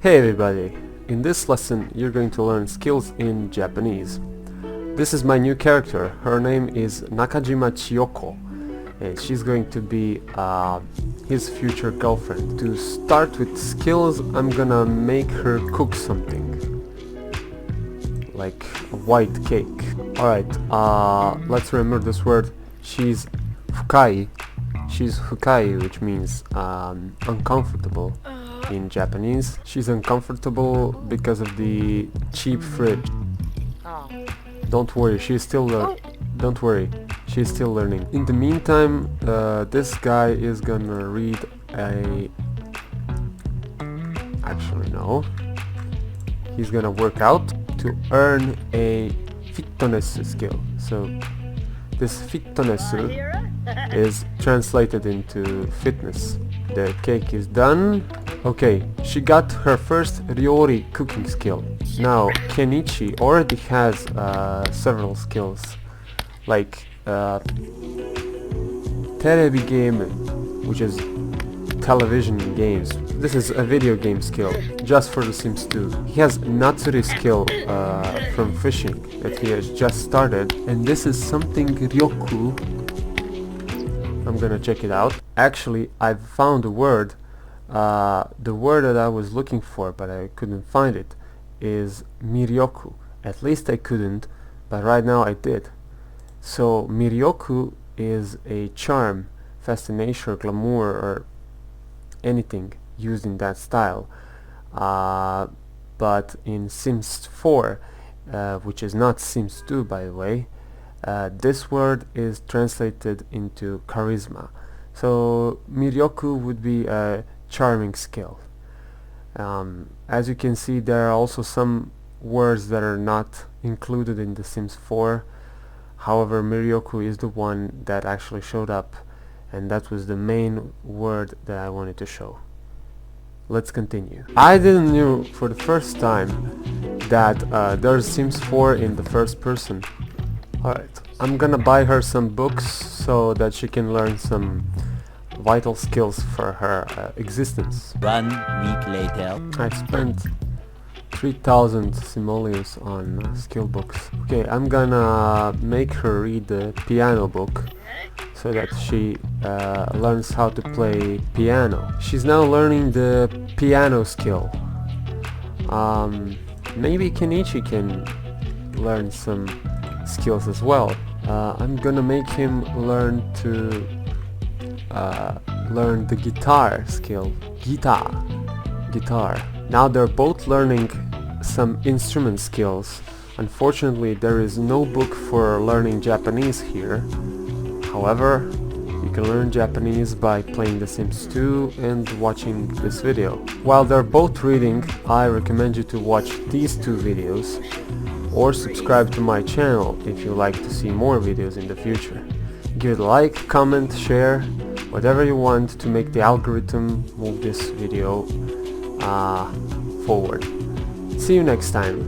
Hey everybody! In this lesson you're going to learn skills in Japanese. This is my new character. Her name is Nakajima Chiyoko and she's going to be his future girlfriend. To start with skills, I'm gonna make her cook something. Like a white cake. Alright, let's remember this word. She's fukai. She's fukai, which means uncomfortable in Japanese. She's uncomfortable because of the cheap fridge. Don't worry, she's still she's still learning. In the meantime, this guy is gonna read actually no. He's gonna work out to earn a fitness skill. So this fitness is translated into fitness. The cake is done. Okay, she got her first ryori cooking skill. Now Kenichi already has several skills, like TV game, which is television games. This is a video game skill, just for The Sims 2. He has Natsuri skill from fishing that he has just started, and this is something Ryoku. I'm gonna check it out. Actually, I found a word. The word that I was looking for, but I couldn't find it, is miryoku. At least I couldn't, but right now I did. So miryoku is a charm, fascination, or glamour, or anything used in that style. But in Sims 4, which is not Sims 2 by the way, this word is translated into charisma. So miryoku would be a charming skill. As you can see, there are also some words that are not included in The Sims 4. However, miryoku is the one that actually showed up, and that was the main word that I wanted to show. Let's continue. I didn't knew for the first time that there's Sims 4 in the first person. Alright, I'm gonna buy her some books so that she can learn some vital skills for her existence. 1 week later. I spent 3,000 simoleons on skill books. Okay, I'm gonna make her read the piano book so that she learns how to play piano. She's now learning the piano skill. Maybe Kenichi can learn some skills as well. I'm gonna make him learn to learn the guitar skill. Guitar. Now they're both learning some instrument skills. Unfortunately, there is no book for learning Japanese here. However, you can learn Japanese by playing The Sims 2 and watching this video. While they're both reading, I recommend you to watch these two videos or subscribe to my channel if you like to see more videos in the future. Give it a like, comment, share, whatever you want to make the algorithm move this video forward. See you next time.